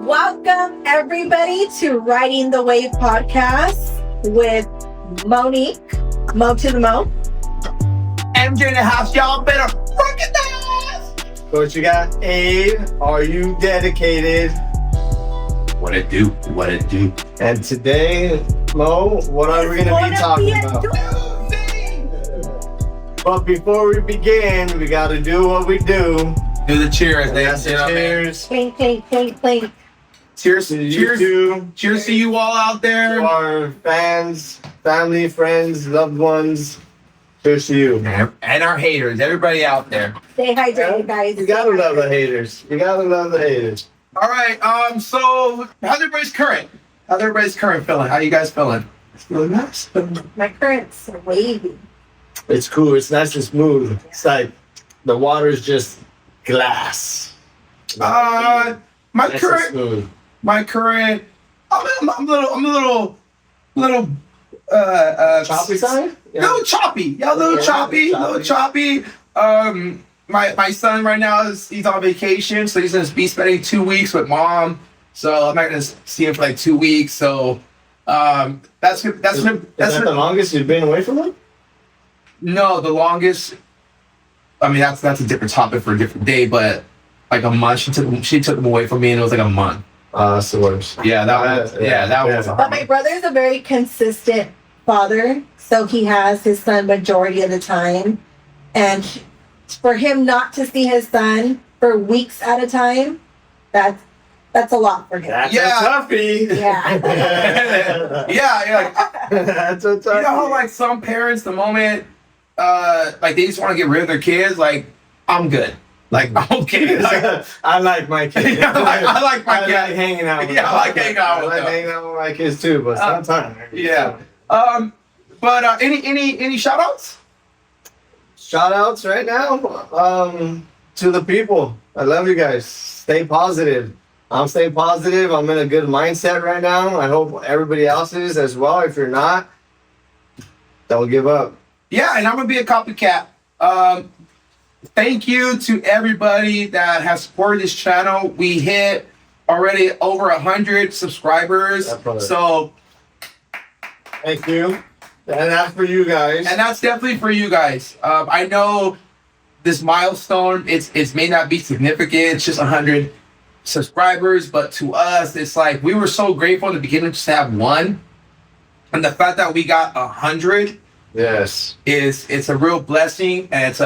Welcome, everybody, to Riding the Wave podcast with Monique, Mo to the Mo. MJ in the house, y'all better recognize. What you got, Abe? Are you dedicated? What it do? What it do? And today, Mo, what are we going to be talking about? But before we begin, we got to do what we do. Do the cheers, That's the cheers. Clink, clink, clink, clink. Cheers, To you cheers, two, cheers to you all out to there. our fans, family, friends, loved ones. Cheers to you. And our haters, everybody out there. Stay hydrated, guys. You gotta love the haters. You gotta love the haters. All right, so how's everybody's current? How's everybody's current feeling? How you guys feeling? It's feeling nice. My current's wavy. It's cool. It's nice and smooth. It's like the water's just glass. My Nice and current, smooth. I'm a little Choppy side? little choppy. Yeah, a little choppy. My son right now he's on vacation, so he's gonna be spending 2 weeks with mom. So I'm not gonna see him for like 2 weeks. So that's Is that the longest you've been away from them? no, the longest. I mean that's a different topic for a different day, but like a month. She took him away from me, and it was like a month. That's the worst. Yeah, that was a But hard my one. brother's a very consistent father, so he has his son majority of the time. And for him not to see his son for weeks at a time, that's a lot for him. That's Yeah. a toughie. Yeah. Yeah, like That's a toughie. you know how like some parents, the moment like they just want to get rid of their kids, like I'm good, like I'm okay. Like, I like my kids. Yeah, I like my kids. I like hanging out with Yeah, them. I like hanging out with I like them. hanging out with my kids too, but sometimes. yeah. But any shout outs? Shout outs right now to the people. I love you guys. Stay positive. I'm staying positive. I'm in a good mindset right now. I hope everybody else is as well. If you're not, don't give up. Yeah, and I'm gonna be a copycat. Thank you to everybody that has supported this channel. We hit already over 100 subscribers. That's right. So, Thank you. And that's for you guys. and that's definitely for you guys. I know this milestone, it's may not be significant. It's just 100 subscribers, but to us, it's like we were so grateful in the beginning just to have one, and the fact that we got 100 Yes. it's a real blessing, and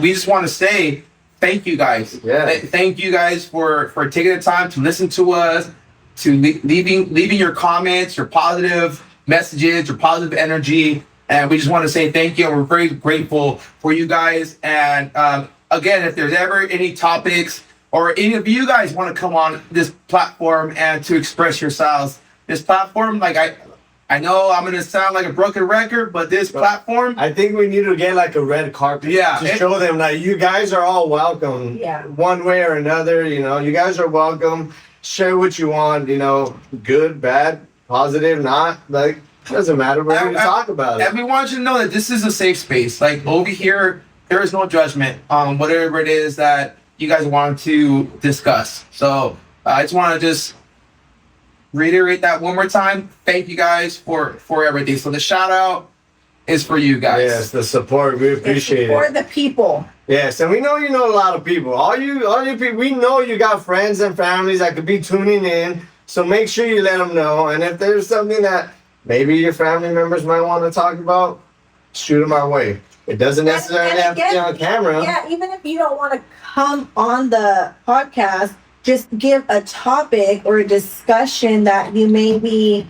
we just want to say thank you guys. Yeah. Thank you guys for taking the time to listen to us, to leaving your comments, your positive messages, your positive energy, and we just want to say thank you. And we're very grateful for you guys. And again, if there's ever any topics or any of you guys want to come on this platform and to express yourselves, this platform, like I know I'm gonna sound like a broken record, but this platform, I think we need to get like a red carpet Yeah, to show them that you guys are all welcome. Yeah. One way or another, you guys are welcome. Share what you want, good, bad, positive, not. Like, doesn't matter. We're going to talk about it. and we want you to know that this is a safe space. Like over here, there is no judgment on whatever it is that you guys want to discuss. So I just want to reiterate that one more time. Thank you guys for everything. So the shout out is for you guys. Yes, the support. We appreciate For it. the people. Yes, and we know you know a lot of people. All you people, we know you got friends and families that could be tuning in. So make sure you let them know. And if there's something that maybe your family members might want to talk about, shoot them our way. It doesn't necessarily have to be on camera. Yeah, even if you don't want to come on the podcast, just give a topic or a discussion that you may be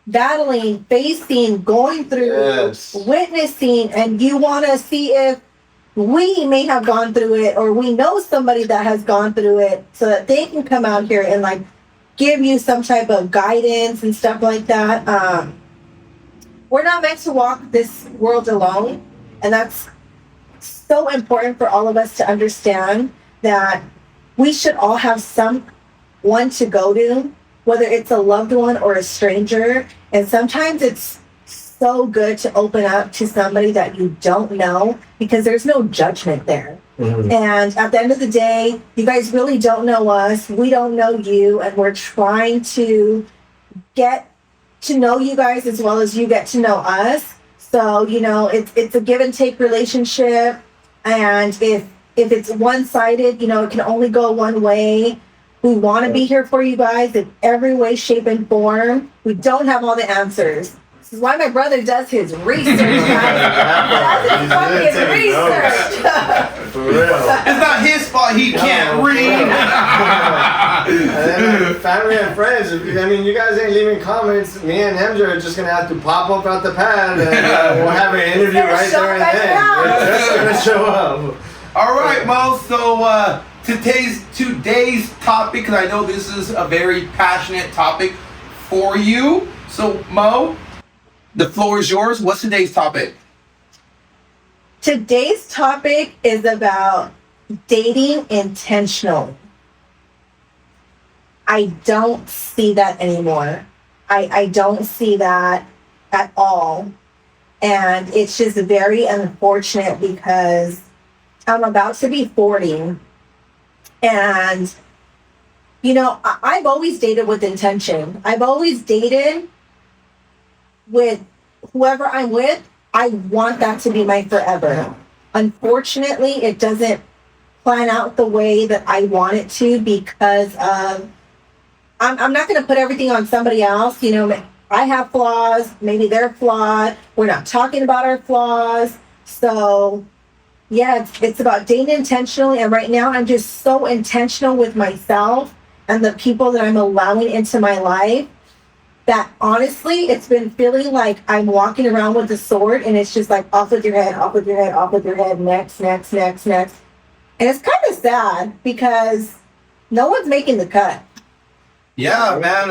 battling, facing, going through, Yes. witnessing, and you want to see if we may have gone through it or we know somebody that has gone through it so that they can come out here and like give you some type of guidance and stuff like that. We're not meant to walk this world alone, and that's so important for all of us to understand that we should all have someone to go to, whether it's a loved one or a stranger. And sometimes it's so good to open up to somebody that you don't know because there's no judgment there. Mhm. And at the end of the day, you guys really don't know us. We don't know you. And we're trying to get to know you guys as well as you get to know us. So, it's a give and take relationship. And if it's one-sided, it can only go one way. We want to be here for you guys in every way, shape, and form. We don't have all the answers. This is why my brother does his research, guys. He does his fucking research. For real. It's not his fault he can't for read. real. And then family and friends. You guys ain't leaving comments. Me and Emja are just gonna have to pop up at the pad, and we'll have an interview gonna right show there and up then. now. We're just gonna show up. All right, Mo. So today's topic, because I know this is a very passionate topic for you. So Mo, the floor is yours. What's today's topic? Today's topic is about dating intentionally. I don't see that anymore. I don't see that at all. And it's just very unfortunate because I'm about to be 40. And, I've always dated with intention. I've always dated with whoever I'm with. I want that to be my forever. Unfortunately, it doesn't plan out the way that I want it to because of, I'm not going to put everything on somebody else. I have flaws. Maybe they're flawed. We're not talking about our flaws. So, yeah, it's about dating intentionally. And right now, I'm just so intentional with myself and the people that I'm allowing into my life that honestly, it's been feeling like I'm walking around with a sword and it's just like off with your head, off with your head, off with your head, next. And it's kind of sad because no one's making the cut. Yeah, man.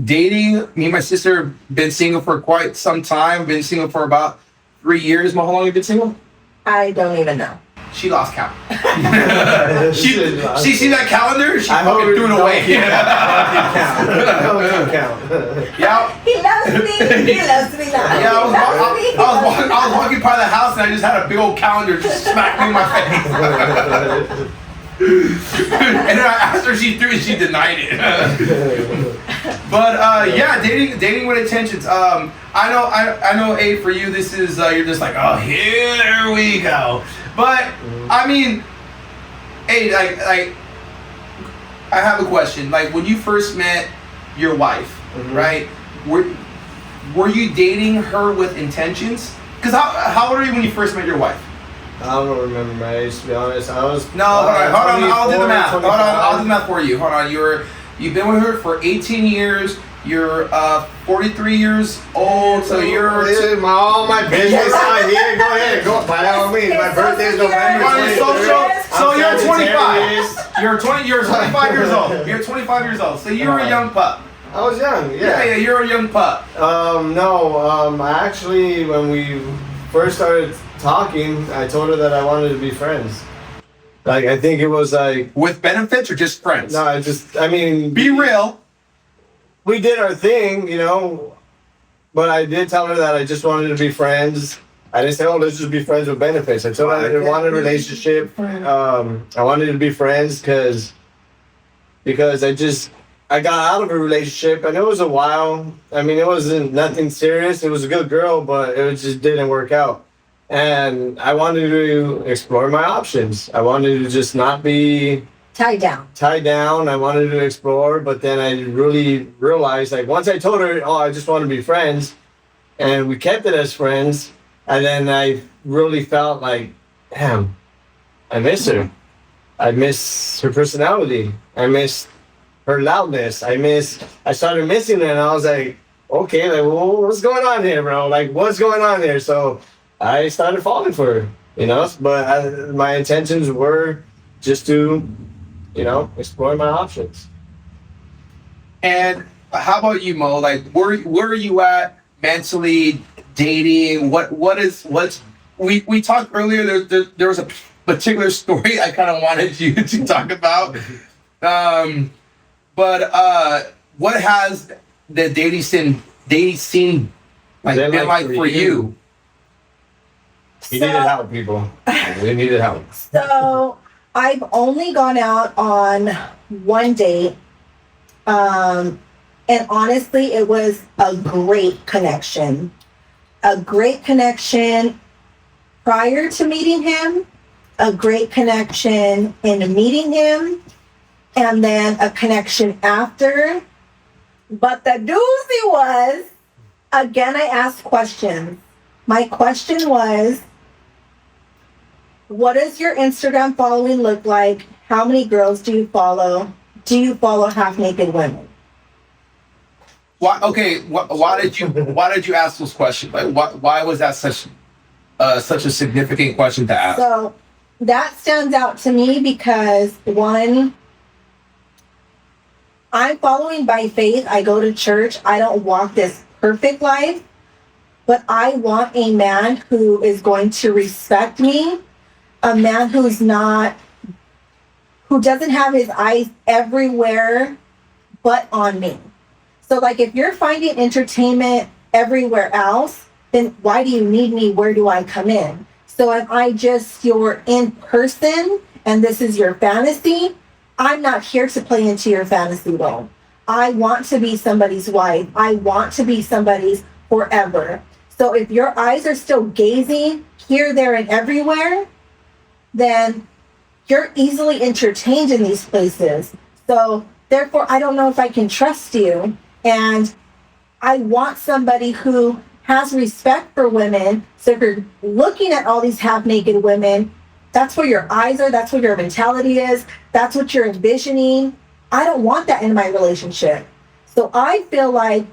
Dating. Me and my sister been single for quite some time. Been single for about 3 years. Mo, how long have you been single? I don't even know. She lost count. she see that calendar? She I hope fucking threw it away. Don't count. Yeah. He loves me. He loves me now. Yeah, He loves me. I was walking by the house and I just had a big old calendar just smack me in my face. And then I asked her, she threw it, she denied it. But yeah, dating with intentions. I know, A, for you, this is you're just like, oh, here we go. But I mean, A, like I have a question. Like when you first met your wife, right? Were you dating her with intentions? Because how old were you when you first met your wife? I don't remember my age, to be honest. I was No, hold on. I'll do the math. 24, I'll do the math for you. Hold on. You've been with her for 18 years. You're 43 years old, so you're. This is all my business out here. Go ahead, go by all means. My birthday's November On your 23rd. social, so I'm you're 25. Sagittarius. You're 25 years old. You're 25 years old. So you're a young pup. I was young, Yeah, you're a young pup. I actually, when we first started talking, I told her that I wanted to be friends. Like, I think it was like, With benefits or just friends? no, Be real. we did our thing, but I did tell her that I just wanted to be friends. I didn't say, oh, let's just be friends with benefits. I told her I didn't want a relationship. I wanted to be friends because I got out of a relationship and it was a while. It wasn't nothing serious. It was a good girl, but it just didn't work out. And I wanted to explore my options. I wanted to just not be Tied down. I wanted to explore, but then I really realized, like, once I told her, oh, I just want to be friends, and we kept it as friends, and then I really felt like, damn, I miss her. I miss her personality. I miss her loudness. I started missing her, and I was like, okay, like, well, what's going on here, bro? Like, what's going on here? So I started falling for her, but my intentions were just to, explore my options. And how about you, Mo? Like, where are you at mentally dating? We talked earlier. There was a particular story I kind of wanted you to talk about. But what has the dating scene dating scene been like for you? He needed help, people. We needed help. So I've only gone out on one date. And honestly, it was a great connection. A great connection prior to meeting him, a great connection in meeting him, and then a connection after. But the doozy was, again, I asked questions. My question was, what does your Instagram following look like? How many girls do you follow? Do you follow half-naked women? Why? Okay. Why did you ask those questions? Like, why was that such a significant question to ask? So that stands out to me because one, I'm following by faith. I go to church. I don't walk this perfect life, but I want a man who is going to respect me, a man who doesn't have his eyes everywhere but on me. So like if you're finding entertainment everywhere else, then why do you need me? Where do I come in? So am I just your in person and this is your fantasy? I'm not here to play into your fantasy role. I want to be somebody's wife. I want to be somebody's forever. So if your eyes are still gazing here, there, and everywhere, then you're easily entertained in these places. So therefore, I don't know if I can trust you. And I want somebody who has respect for women. So if you're looking at all these half-naked women, that's where your eyes are, that's where your mentality is, that's what you're envisioning. I don't want that in my relationship. So I feel like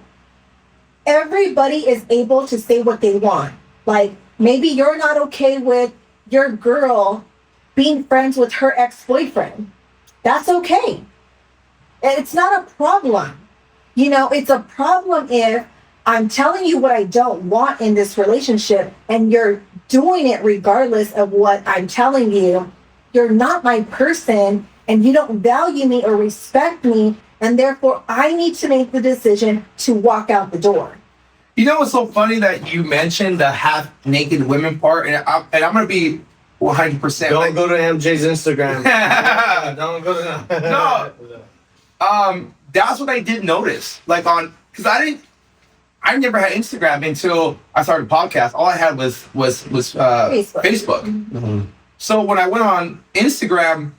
everybody is able to say what they want. Like maybe you're not okay with your girl being friends with her ex-boyfriend. That's okay. It's not a problem. You know, it's a problem if I'm telling you what I don't want in this relationship and you're doing it regardless of what I'm telling you. You're not my person and you don't value me or respect me. And therefore, I need to make the decision to walk out the door. You know what's so funny that you mentioned the half-naked women part, and I'm going to be 100%. Don't go to MJ's Instagram. Don't go to No. That's what I did notice. Like because I never had Instagram until I started a podcast. All I had was Facebook. Mm-hmm. So when I went on Instagram,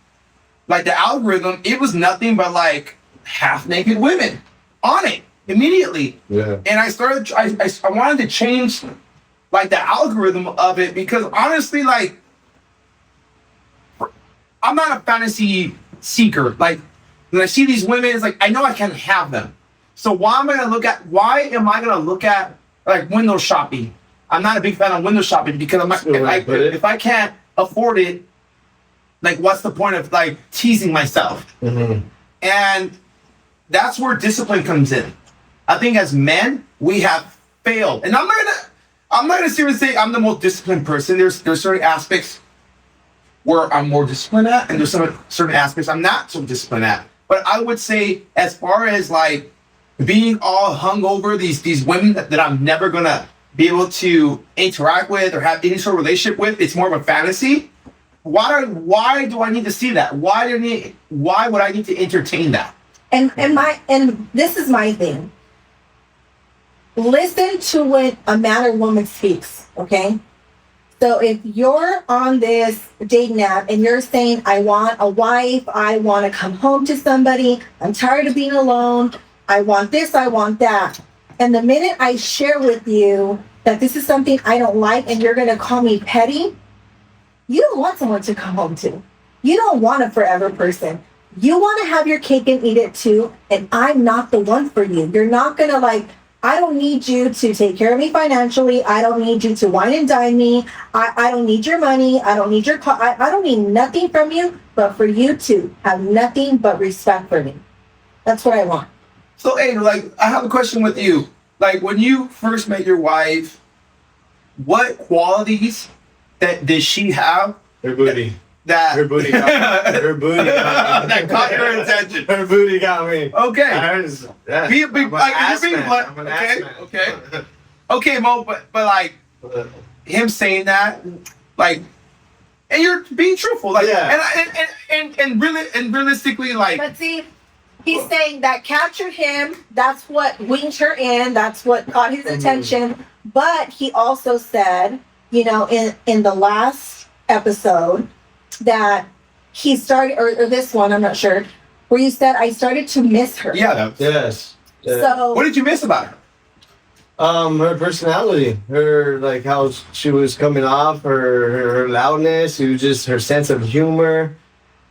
like the algorithm, it was nothing but like half-naked women on it immediately. Yeah. And I wanted to change like the algorithm of it because honestly, like I'm not a fantasy seeker. Like when I see these women, it's like I know I can't have them. So why am I gonna look at like window shopping? I'm not a big fan of window shopping because if I can't afford it, like what's the point of like teasing myself? Mm-hmm. And that's where discipline comes in. I think as men, we have failed. And I'm not gonna seriously say I'm the most disciplined person. There's certain aspects where I'm more disciplined at, and there's some certain aspects I'm not so disciplined at. But I would say, as far as like being all hung over these women that I'm never gonna be able to interact with or have any sort of relationship with, it's more of a fantasy. Why do I need to see that? Why would I need to entertain that? And this is my thing. Listen to when a man or woman speaks, okay? So if you're on this dating app and you're saying, I want a wife, I want to come home to somebody, I'm tired of being alone, I want this, I want that. And the minute I share with you that this is something I don't like and you're going to call me petty, you don't want someone to come home to. You don't want a forever person. You want to have your cake and eat it too, and I'm not the one for you. You're not going to I don't need you to take care of me financially. I don't need you to wine and dine me. I don't need your money. I don't need your car. I don't need nothing from you, but for you to have nothing but respect for me. That's what I want. So, hey, like, I have a question with you. Like, when you first met your wife, what qualities that did she have? Her booty. Her booty got me. Her booty got me. that caught your attention. Her booty got me. Okay. Yeah. Be a big, I'm an like, ass you're being man. blunt. I'm an Okay, ass man. okay. Okay, Mo, but like him saying that, like, and you're being truthful, like, Yeah. and really, and realistically, like, But see, he's saying that captured him. That's what winged her in. That's what caught his attention. But he also said, you know, in the last episode that he started, or this one, I'm not sure, where you said I started to miss her. yeah. Yes. Yeah. So What did you miss about her? Her personality, her like how she was coming off, her loudness, it was just her sense of humor.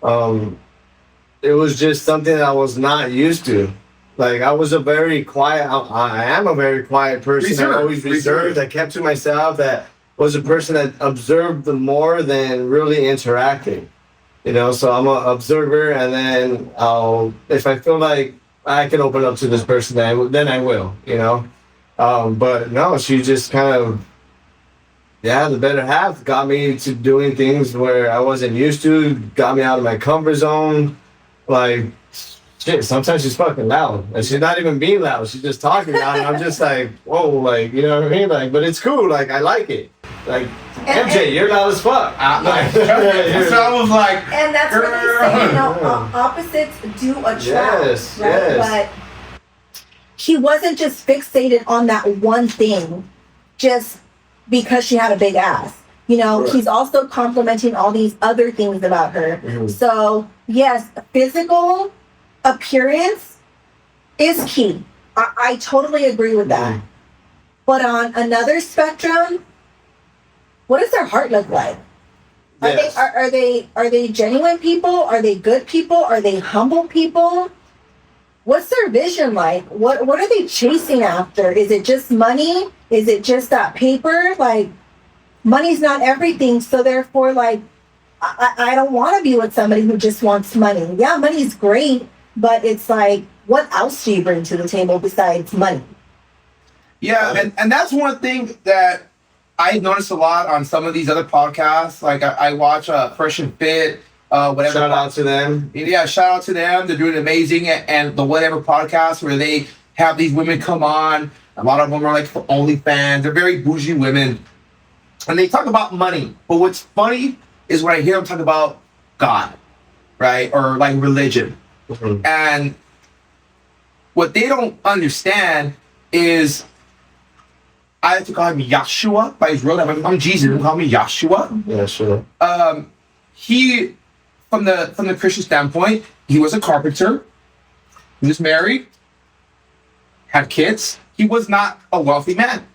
It was just something that I was not used to. Like I was a very quiet. I am a very quiet person. Reserved. I always reserved. I kept to myself. That was a person that observed more than really interacting. You know, so I'm an observer, and then if I feel like I can open up to this person, then I will. You know. But no, she just kind of, the better half got me to doing things where I wasn't used to, got me out of my comfort zone. Like, shit, sometimes she's fucking loud. And she's not even being loud, she's just talking loud. And I'm just like, whoa, like, you know what I mean? Like, but it's cool, like, I like it. Like, MJ, you're loud as fuck. Like, so I was like, and that's what they say, you know, opposites do attract. Yes, right? yes. But he wasn't just fixated on that one thing just because she had a big ass. You know, Right. he's also complimenting all these other things about her. Mhm. So, yes, physical appearance is key. I totally agree with that. Mhm. But on another spectrum, what does their heart look like? Yes. Are they genuine people? Are they good people? Are they humble people? What's their vision like? What are they chasing after? Is it just money? Is it just that paper? Like, money's not everything, so therefore, like, I don't want to be with somebody who just wants money. Yeah, money's great, but it's like, what else do you bring to the table besides money? yeah, and that's one thing that I noticed a lot on some of these other podcasts. Like I watch Fresh and Fit, whatever. Shout out to them. Yeah, shout out to them. They're doing amazing. And the Whatever podcast where they have these women come on. A lot of them are like for OnlyFans. They're very bougie women. And they talk about money. But what's funny is when I hear them talk about God, right? Or like religion. Mhm. And what they don't understand is I like to call him Yahshua by his real name. I'm Jesus. They call me Yahshua. Yeah, sure. He, from the Christian standpoint, he was a carpenter. He was married, had kids. He was not a wealthy man,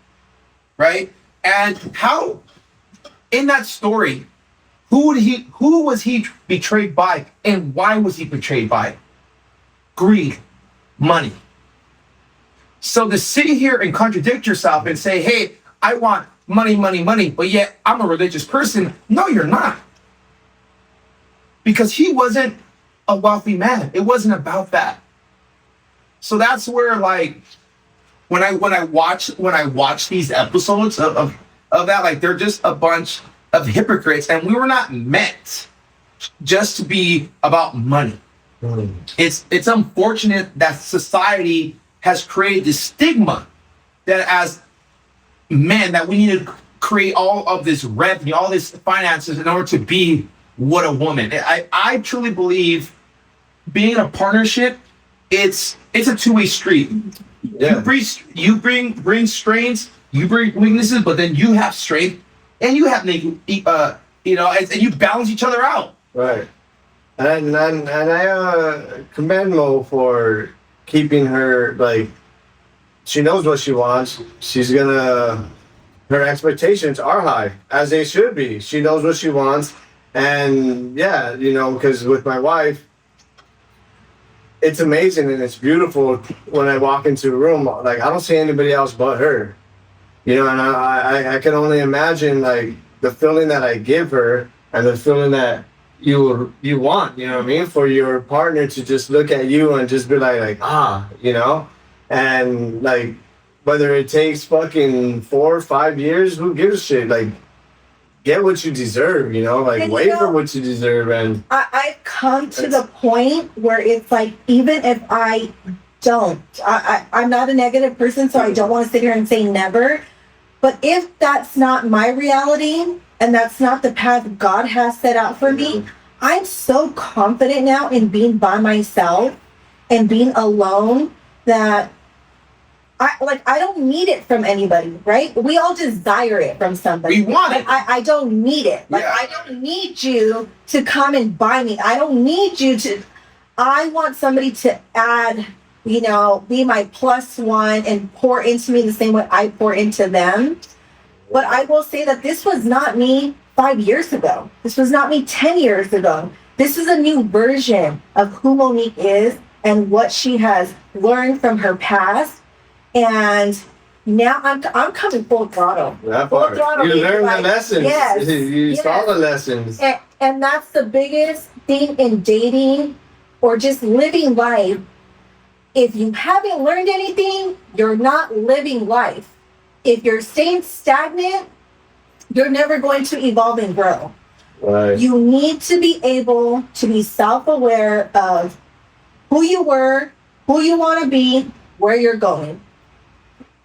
right? And how, in that story, who was he betrayed by, and why was he betrayed by? Greed, money. So to sit here and contradict yourself and say, hey, I want money, money, money, but yet I'm a religious person. No, you're not. Because he wasn't a wealthy man. It wasn't about that. So that's where, like, when I watch these episodes of that, like, they're just a bunch of hypocrites, and we were not meant just to be about money. Mhm. It's unfortunate that society has created this stigma that as men that we need to create all of this revenue, all this finances in order to be what a woman. I truly believe being in a partnership, it's a two-way street. Yeah. You bring strengths, you bring weaknesses, but then you have strength and you have and you balance each other out. Right. And I commend Mo for keeping her, like, she knows what she wants. Her expectations are high, as they should be. She knows what she wants. And yeah, because with my wife, it's amazing and it's beautiful when I walk into a room. Like, I don't see anybody else but her. And I can only imagine, like, the feeling that I give her and the feeling that you want, you know what I mean, for your partner to just look at you and just be like, and like, whether it takes fucking 4 or 5 years, who gives a shit? Like, get what you deserve, you know, like And you wait know- for what you deserve. And I've come to the point where it's like, even if I don't, I'm not a negative person, so I don't want to sit here and say never. But if that's not my reality and that's not the path God has set out for me, I'm so confident now in being by myself and being alone that I don't need it from anybody, right? We all desire it from somebody. We want it. I don't need it. Like, Yeah. I don't need you to come and buy me. I don't need you to. I want somebody to add, you know, be my plus one and pour into me the same way I pour into them. But I will say that this was not me 5 years ago. This was not me 10 years ago. This is a new version of who Monique is and what she has learned from her past. And now I'm coming full throttle. that Full part, throttle, you baby, learn like, the lessons. yes, You saw yes. the lessons. And that's the biggest thing in dating or just living life. If you haven't learned anything, you're not living life. If you're staying stagnant, you're never going to evolve and grow. Right. You need to be able to be self-aware of who you were, who you want to be, where you're going.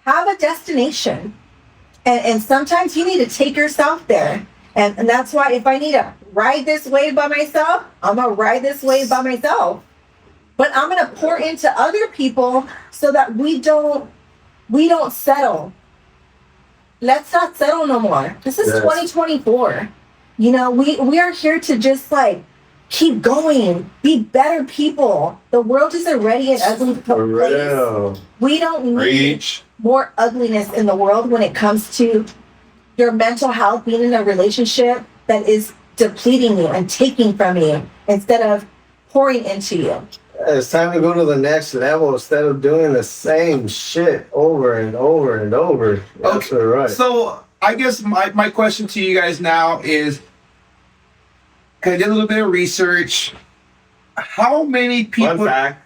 Have a destination. And sometimes you need to take yourself there. And that's why if I need to ride this wave by myself, I'm going to ride this wave by myself. But I'm going to pour into other people so that we don't settle. Let's not settle no more. This is Yes. 2024. You know, we are here to just like keep going, be better people. The world is already an ugly For place. real. We don't need Preach. more ugliness in the world when it comes to your mental health, being in a relationship that is depleting you and taking from you instead of pouring into you. It's time to go to the next level instead of doing the same shit over and over and over. That's Okay, right. So I guess my question to you guys now is, because I did a little bit of research, how many people? Fun fact.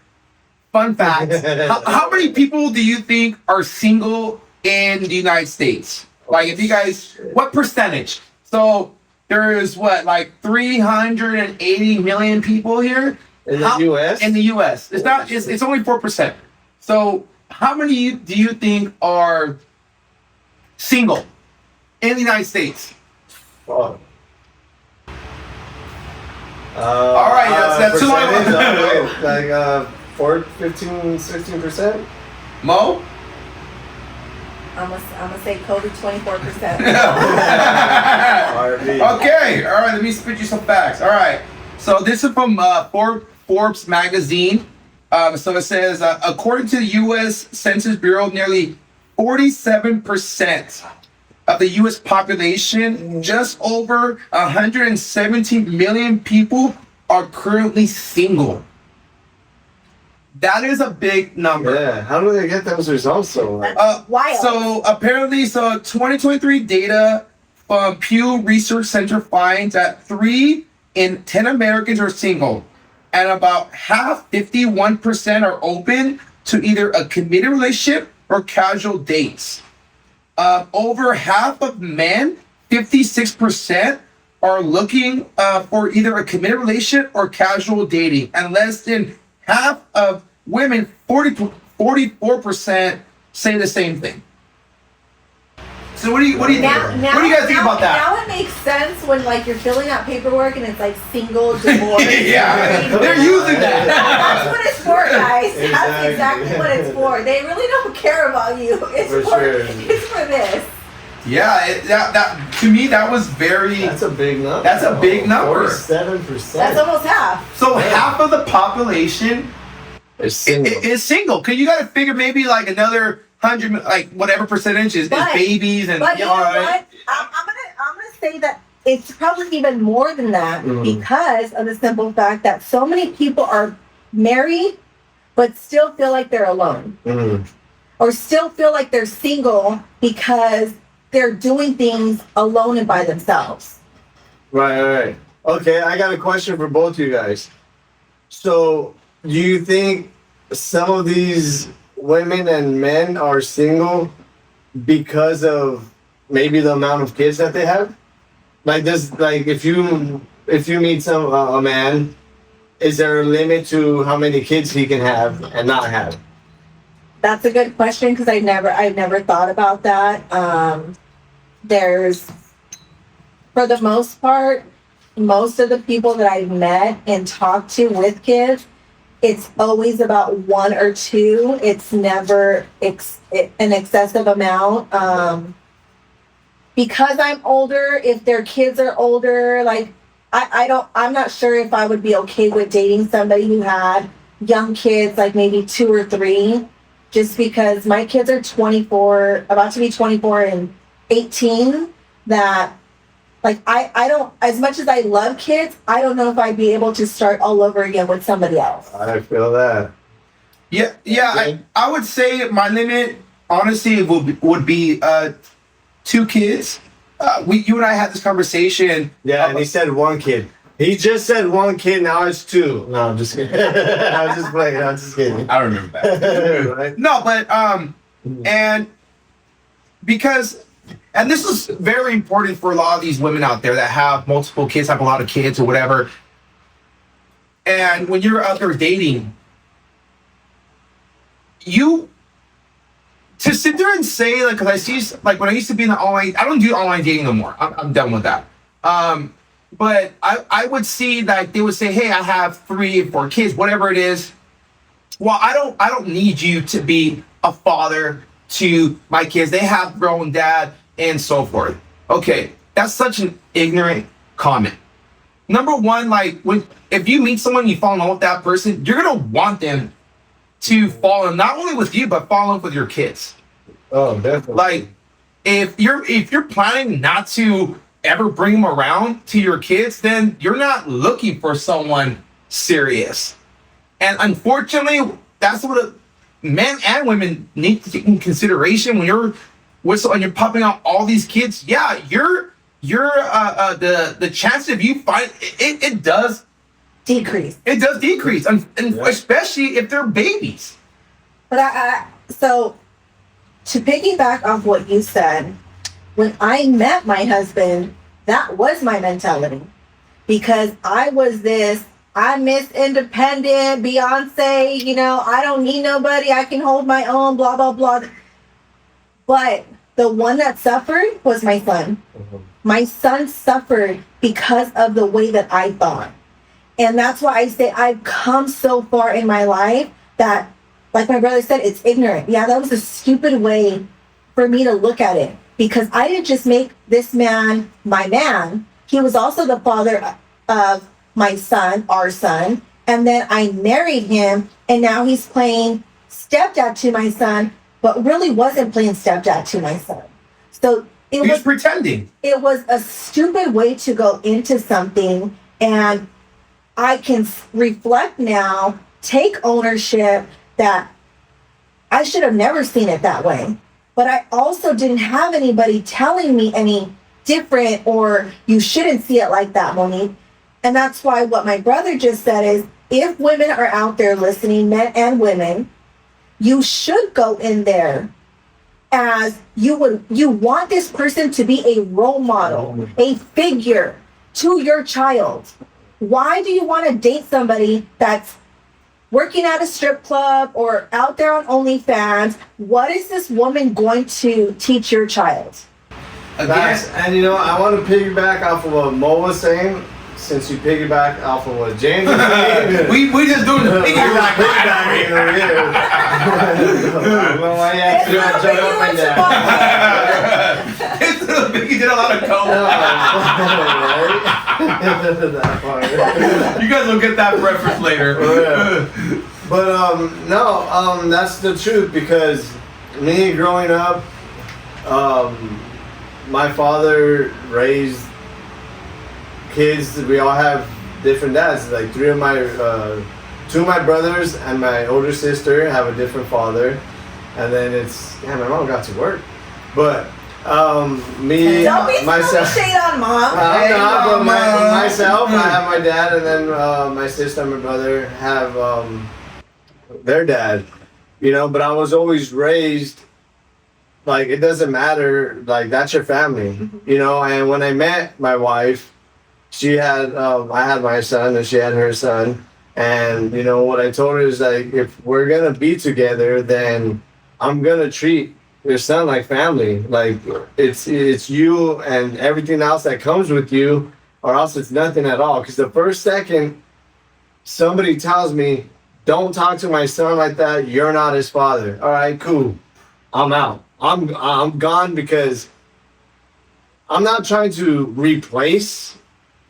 Fun facts. How many people do you think are single in the United States? Like, if you guys, what percentage? So there is what, like 380 million people here In the U.S.? In the U.S. It's not. It's only 4%. So how many do you think are single in the United States? Fuck. All right, that's too long. Like 15-16%. Mo? I'm gonna say Kobe 24%. R&B. Okay, all right, let me spit you some facts. All right, so this is from Forbes magazine. So it says, according to the U.S. Census Bureau, nearly 47% of the U.S. population, just over 117 million people, are currently single. That is a big number. Yeah. How do they get those results so? Wild. So apparently, 2023 data from Pew Research Center finds that 3 in 10 Americans are single, and about half, 51%, are open to either a committed relationship or casual dates. Over half of men, 56%, are looking for either a committed relationship or casual dating, and less than half of women, 44%, say the same thing. So what do you think? Now, What do you guys think about that? Now it makes sense when like you're filling out paperwork and it's like single, divorce. Yeah, married. they're using that. That's what it's for, guys. That's Exactly. exactly what it's for. They really don't care about you. It's For for sure. it's for this. Yeah, that to me that was very. That's a big number. That's a big number. 47%. That's almost half. So half of the population It's single. is single. Cause you got to figure maybe like another 100, like whatever percentage is But- babies and But you know all right. what? I'm gonna say that it's probably even more than that because of the simple fact that so many people are married but still feel like they're alone. Mhm. Or still feel like they're single because they're doing things alone and by themselves. Right. Okay, I got a question for both of you guys. So, do you think some of these women and men are single because of maybe the amount of kids that they have? Like this, like if you meet some a man, is there a limit to how many kids he can have and not have? That's a good question because I've never thought about that. There's, for the most part, most of the people that I've met and talked to with kids, it's always about one or two. It's never an excessive amount. Because I'm older, if their kids are older, like I'm not sure if I would be okay with dating somebody who had young kids, like maybe 2 or 3, just because my kids are 24, about to be 24 and 18, that like I don't, as much as I love kids, I don't know if I'd be able to start all over again with somebody else. I feel that. Yeah. I would say my limit, honestly, would be 2 kids. You and I had this conversation. Yeah, and he said 1 kid. He just said 1 kid. Now it's 2. No, I'm just kidding. I was just playing. I'm just kidding. I remember that. Right? No, but and because, and this is very important for a lot of these women out there that have multiple kids, have a lot of kids or whatever. And when you're out there dating, to sit there and say, like, because I see, like, when I used to be in the online, I don't do online dating no more. I'm done with that. But I would see that they would say, hey, I have 3 or 4 kids, whatever it is. Well, I don't need you to be a father to my kids. They have their own dad and so forth. Okay, that's such an ignorant comment. Number one, like, if you meet someone, you fall in love with that person, you're gonna want them to fall in not only with you, but fall in love with your kids. Oh, definitely. Like, if you're planning not to ever bring them around to your kids, then you're not looking for someone serious. And unfortunately, that's what men and women need to take in consideration when you're popping out all these kids. Yeah, the chance of you find it does Decrease. It does decrease, and Yeah. especially if they're babies. But so to piggyback off what you said, when I met my husband, that was my mentality. Because I was I'm Miss Independent, Beyonce, I don't need nobody, I can hold my own, blah, blah, blah. But the one that suffered was my son. My son suffered because of the way that I thought. And that's why I say I've come so far in my life that, like my brother said, it's ignorant. Yeah, that was a stupid way for me to look at it. Because I didn't just make this man my man. He was also the father of my son, our son. And then I married him, and now he's playing stepdad to my son, but really wasn't playing stepdad to my son. So He's pretending. It was a stupid way to go into something, and I can reflect now, take ownership that I should have never seen it that way. But I also didn't have anybody telling me any different, or you shouldn't see it like that, Monique. And that's why what my brother just said is, if women are out there listening, men and women, you should go in there as you want this person to be a role model, a figure to your child. Why do you want to date somebody that's working at a strip club or out there on OnlyFans? What is this woman going to teach your child? Facts. And I want to piggyback off of what Mo was saying, since you piggyback off of what James was saying. we just doing the piggyback. I don't know why you have to jump up and down. You did a lot of coke. You guys will get that reference later. But no, that's the truth, because me growing up, my father raised kids. We all have different dads. Like 2 of my brothers and my older sister have a different father, and then my mom got to work, but me, Don't be myself, shade on mom. I'm not, but myself, I have my dad, and then my sister and my brother have their dad. But I was always raised like it doesn't matter. Like that's your family, you know. And when I met my wife, she had I had my son and she had her son, and you know what I told her is like, if we're gonna be together, then I'm gonna treat your son like family. Like it's you and everything else that comes with you, or else it's nothing at all. Because the first second somebody tells me, "Don't talk to my son like that. You're not his father." All right, cool. I'm out. I'm gone because I'm not trying to replace,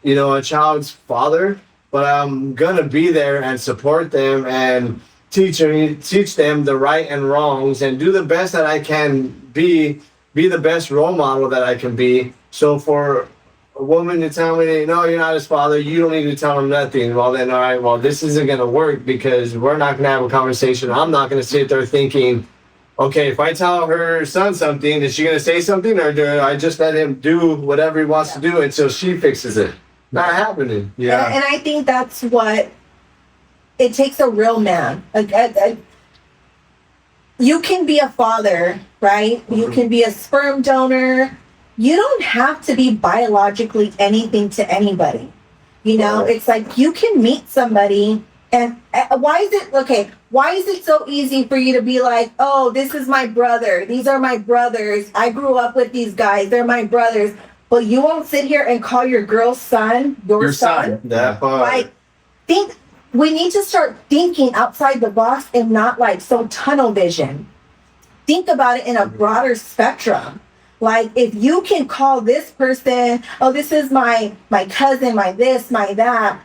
you know, a child's father, but I'm gonna be there and support them and teach them the right and wrongs and do the best that I can be the best role model that I can be. So for a woman to tell me, no, you're not his father, you don't need to tell him nothing. Well then, all right, well this isn't gonna work because we're not gonna have a conversation. I'm not gonna sit there thinking, okay, if I tell her son something, is she gonna say something, or do I just let him do whatever he wants to do until she fixes it? Not happening. Yeah. And I think that's what it takes a real man. You can be a father, right? You can be a sperm donor. You don't have to be biologically anything to anybody. You know, Right. it's like you can meet somebody, and why is it so easy for you to be like, oh, this is my brother. These are my brothers. I grew up with these guys. They're my brothers. But you won't sit here and call your girl's son your son. That part. Like, we need to start thinking outside the box and not like so tunnel vision. Think about it in a broader spectrum. Like, if you can call this person, oh, this is my cousin, my this, my that,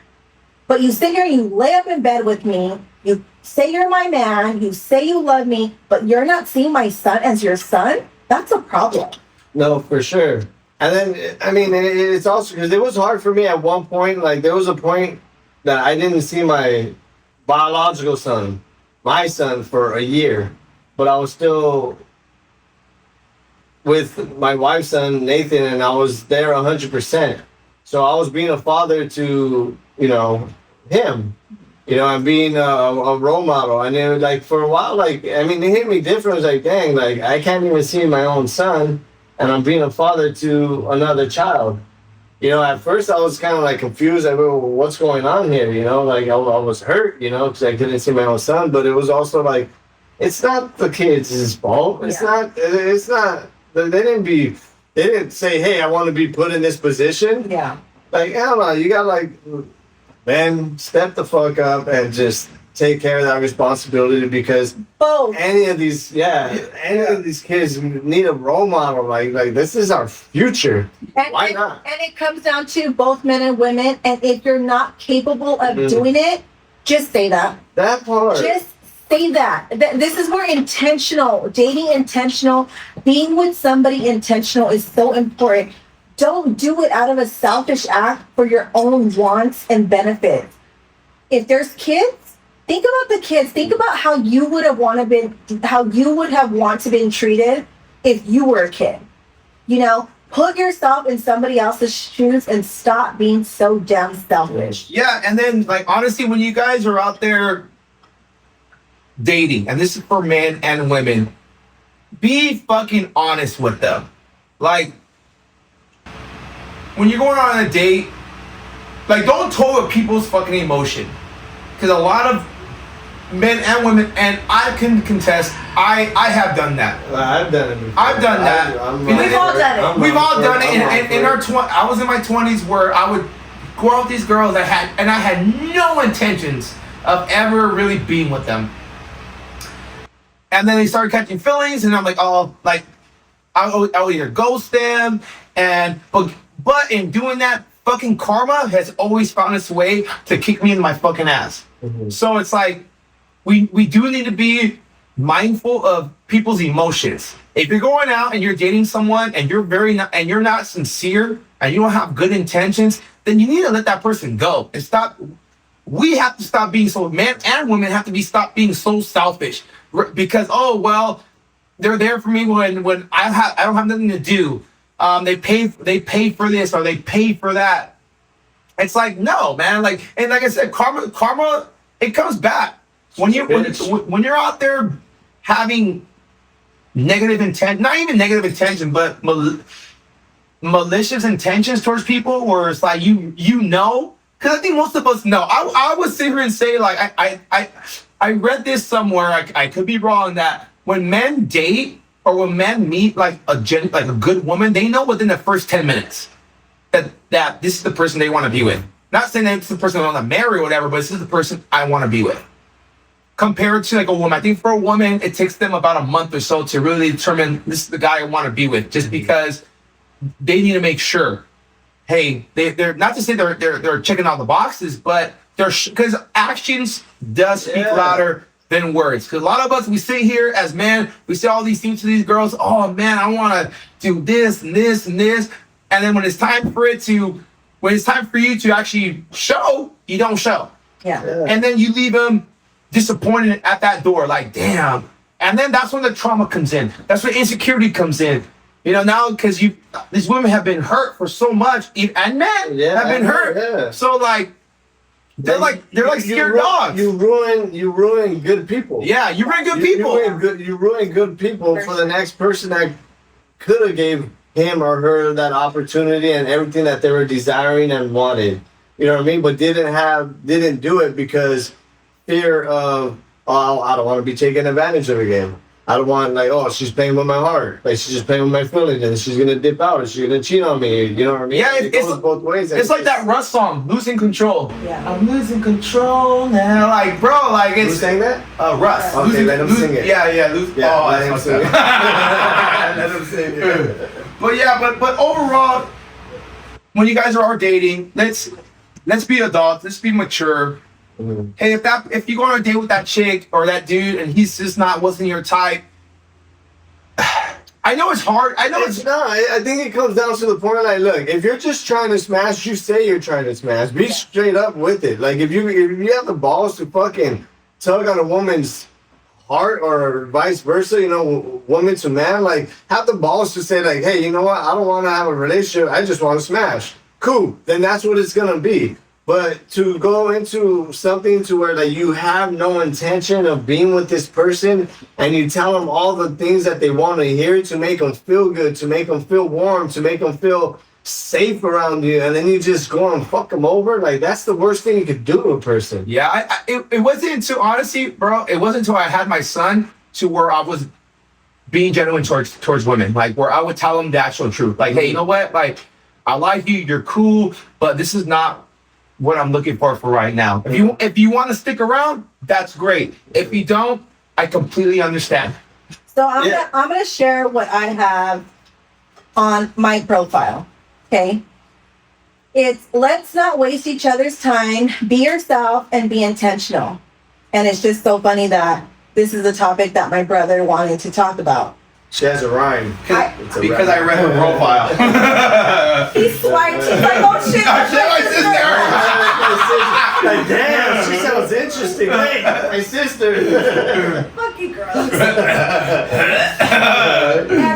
but you sit here and you lay up in bed with me, you say you're my man, you say you love me, but you're not seeing my son as your son, that's a problem. No, for sure. And then, I mean, it's also because it was hard for me at one point. Like, there was a point that I didn't see my biological son, my son, for a year, but I was still with my wife's son, Nathan, and I was there 100%. So I was being a father to, you know, him, you know, and being a role model. And it was like, for a while, like, I mean, it hit me different. It was like, dang, like, I can't even see my own son, and I'm being a father to another child. You know, at first I was kind of like confused. Like, well, what's going on here? You know, like I was hurt, you know, because I couldn't see my own son. But it was also like, it's not the kids' fault. It's not. They didn't say, hey, I want to be put in this position. Yeah. Like, I don't know. You got like, man, step the fuck up and just take care of that responsibility, because Both. any of these kids need a role model. Like this is our future. Why not? And it comes down to both men and women. And if you're not capable of doing it, just say that. That part. Just say that. This is where intentional, dating intentional, being with somebody intentional is so important. Don't do it out of a selfish act for your own wants and benefits. If there's kids, think about the kids. Think about how you would have wanted to been treated if you were a kid. You know, put yourself in somebody else's shoes and stop being so damn selfish. Yeah, and then like honestly, when you guys are out there dating, and this is for men and women, be fucking honest with them. Like, when you're going on a date, like, don't toy with people's fucking emotion. Because a lot of men and women, and I can contest, I have done that. I've done it before. I've done that. We've all done it. We've all done it. In our I was in my 20s where I would go out with these girls I had no intentions of ever really being with them. And then they started catching feelings, and I'm like, oh, like, I'll either ghost them, but in doing that, fucking karma has always found its way to kick me in my fucking ass. Mm-hmm. So it's like, we do need to be mindful of people's emotions. If you're going out and you're dating someone and you're not sincere and you don't have good intentions, then you need to let that person go and stop. We have to stop being men and women have to stop being so selfish, because, oh, well, they're there for me when I don't have nothing to do. They pay for this or they pay for that. It's like, no, man. Like, and like I said, karma, it comes back when you're out there having negative intent, not even negative intention, but malicious intentions towards people, where it's like you know, because I think most of us know. I would sit here and say, like, I read this somewhere. I could be wrong, that when men date or when men meet like a good woman, they know within the first 10 minutes that this is the person they want to be with. Not saying that it's the person I want to marry or whatever, but this is the person I want to be with. Compared to like a woman, I think for a woman, it takes them about a month or so to really determine this is the guy I want to be with, just because they need to make sure. Hey, they're not to say they're checking all the boxes, but they're, because actions does speak louder than words. Because a lot of us, we sit here as men, we say all these things to these girls. Oh man, I want to do this and this and this, and then when it's time for you to actually show, you don't show. Yeah. And then you leave them disappointed at that door, like, damn. And then that's when the trauma comes in. That's when insecurity comes in. You know, now because these women have been hurt for so much, and men have been hurt. Yeah. So like, they're like scared dogs. You ruin good people. Yeah, you ruin good people. You ruin good people for the next person that could have gave him or her that opportunity and everything that they were desiring and wanted. You know what I mean? But didn't do it because fear of, oh, I don't want to be taken advantage of again. I don't want, like, oh, she's playing with my heart. Like, she's just playing with my feelings, and she's going to dip out, or she's going to cheat on me. You know what I mean? Yeah, it goes both ways. It's like that Russ song, Losing Control. Yeah. I'm losing control now. Like, bro, like, it's... Who sang that? Russ. Okay, let him sing it. Yeah. Let him sing it. Let him sing it. But yeah, but overall, when you guys are dating, let's be adults, let's be mature. Mm-hmm. Hey, if you go on a date with that chick or that dude and he's just wasn't your type, I know it's hard. I know It's not. I think it comes down to the point, like, look, if you're just trying to smash, you say you're trying to smash. Be straight up with it. Like, if you have the balls to fucking tug on a woman's heart or vice versa, you know, woman to man, like, have the balls to say, like, hey, you know what? I don't want to have a relationship. I just want to smash. Cool. Then that's what it's going to be. But to go into something to where like you have no intention of being with this person and you tell them all the things that they want to hear to make them feel good, to make them feel warm, to make them feel safe around you, and then you just go and fuck them over, like that's the worst thing you could do to a person. Yeah, it wasn't until, honestly, bro, it wasn't until I had my son to where I was being genuine towards women, like where I would tell them the actual truth. Like, hey, you know what? Like, I like you, you're cool, but this is not what I'm looking for right now. If you want to stick around, that's great. If you don't, I completely understand. So I'm gonna share what I have on my profile. Okay. It's let's not waste each other's time, be yourself and be intentional. And it's just so funny that this is a topic that my brother wanted to talk about. She has a rhyme. Because I read her profile. He swiped. He's like, oh shit, I shit my sister. Like, damn, she sounds interesting. Wait, my sister. Fucking gross. And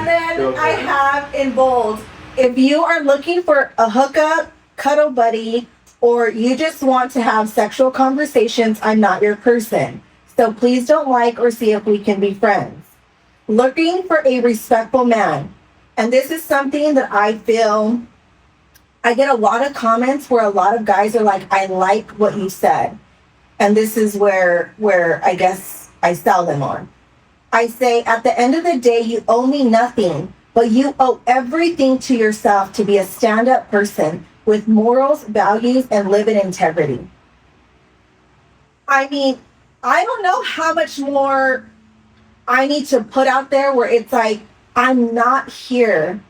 then I have in bold, if you are looking for a hookup, cuddle buddy, or you just want to have sexual conversations, I'm not your person. So please don't like or see if we can be friends. Looking for a respectful man. And this is something that I feel, I get a lot of comments where a lot of guys are like, I like what you said. And this is where I guess I sell them on. I say, at the end of the day, you owe me nothing, but you owe everything to yourself to be a stand-up person with morals, values, and live in integrity. I mean, I don't know how much more I need to put out there where it's like, I'm not here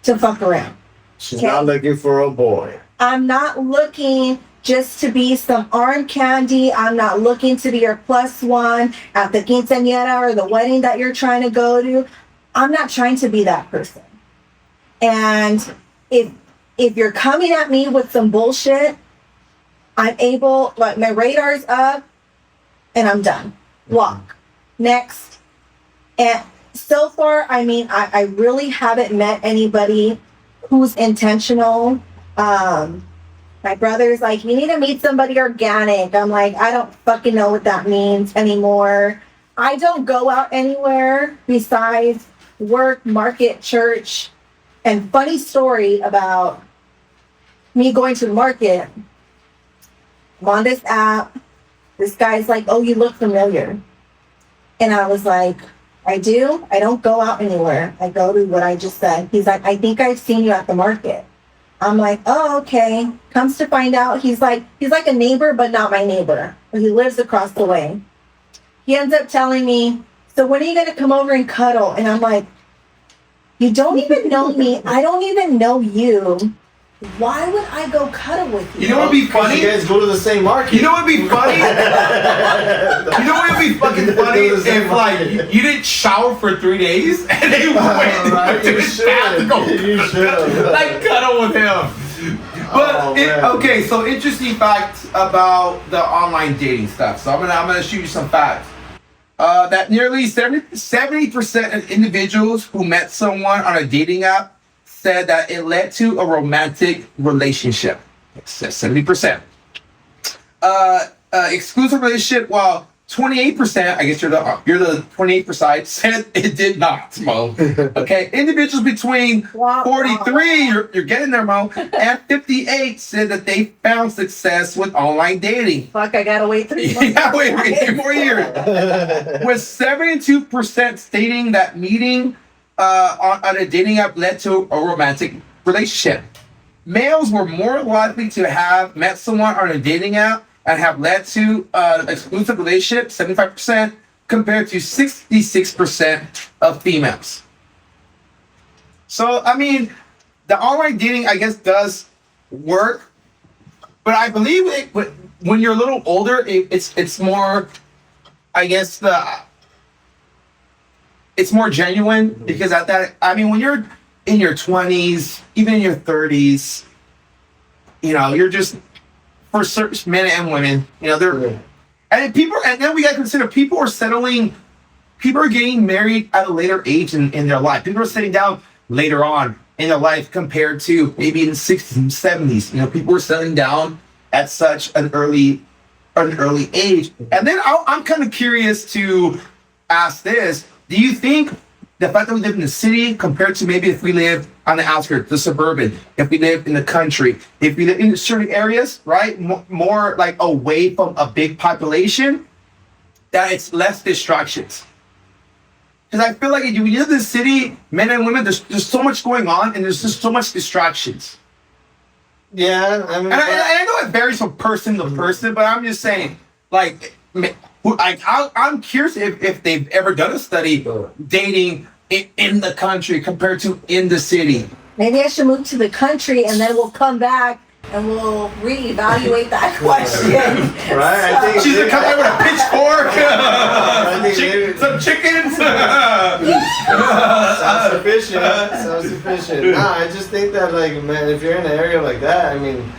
to fuck around. She's not looking for a boy. I'm not looking just to be some arm candy. I'm not looking to be your plus one at the quinceañera or the wedding that you're trying to go to. I'm not trying to be that person. And if you're coming at me with some bullshit, I'm able, like my radar's up and I'm done. Block. Next. And so far, I mean, I really haven't met anybody who's intentional. My brother's like, you need to meet somebody organic. I'm like, I don't fucking know what that means anymore. I don't go out anywhere besides work, market, church. And funny story about me going to the market. I'm on this app. This guy's like, "Oh, you look familiar." And I was like, "I do. I don't go out anywhere. I go to what I just said." He's like, "I think I've seen you at the market." I'm like, "Oh, okay." Comes to find out, he's like a neighbor, but not my neighbor. He lives across the way. He ends up telling me, "So when are you gonna come over and cuddle?" And I'm like, "You don't even know me. I don't even know you. Why would I go cuddle with you?" You know what'd be funny? You guys go to the same market. You know what'd be funny? You know what'd be fucking funny if like you didn't shower for 3 days and then you went Right, to you his bath to go should. You should. like cuddle with him. But Oh, man. okay, so interesting fact about the online dating stuff. So I'm gonna shoot you some facts. That nearly 70% of individuals who met someone on a dating app said that it led to a romantic relationship. It says 70%. Exclusive relationship, while 28%, I guess you're the 28%, said it did not, Mo. Okay, individuals between 43, you're getting there, Mo, and 58 said that they found success with online dating. Fuck, I gotta wait 3 months. Yeah, wait 3 more years. With 72% stating that meeting on a dating app led to a romantic relationship. Males were more likely to have met someone on a dating app and have led to an exclusive relationship, 75%, compared to 66% of females. So, I mean, the online dating, I guess, does work, but I believe when you're a little older, it's more, I guess, it's more genuine because at that, I mean, when you're in your 20s, even in your 30s, you know, you're just, for certain men and women, you know, they're, and then we gotta consider people are getting married at a later age in their life. People are sitting down later on in their life compared to maybe in the 60s and 70s. You know, people were settling down at such an early age. And then I'm kind of curious to ask this. Do you think the fact that we live in the city compared to maybe if we live on the outskirts, the suburban, if we live in the country, if we live in certain areas, right, more like away from a big population, that it's less distractions? Because I feel like if you live in the city, men and women, there's so much going on and there's just so much distractions. Yeah, I mean, And I know it varies from person to person, but I'm just saying, like, I'm curious if they've ever done a study dating in the country compared to in the city. Maybe I should move to the country and then we'll come back and we'll reevaluate that question. right? I think She's gonna come there with a pitchfork, I think some chickens. sounds sufficient. Sounds sufficient. Nah, I just think that, like, man, if you're in an area like that, I mean,